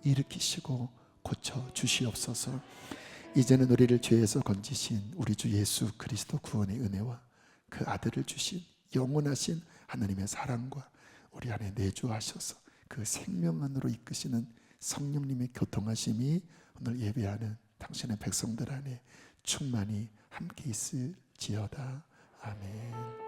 일으키시고 고쳐주시옵소서. 이제는 우리를 죄에서 건지신 우리 주 예수 그리스도 구원의 은혜와 그 아들을 주신 영원하신 하나님의 사랑과 우리 안에 내주하셔서 그 생명 안으로 이끄시는 성령님의 교통하심이 오늘 예배하는 당신의 백성들 안에 충만히 함께 있을지어다. 아멘.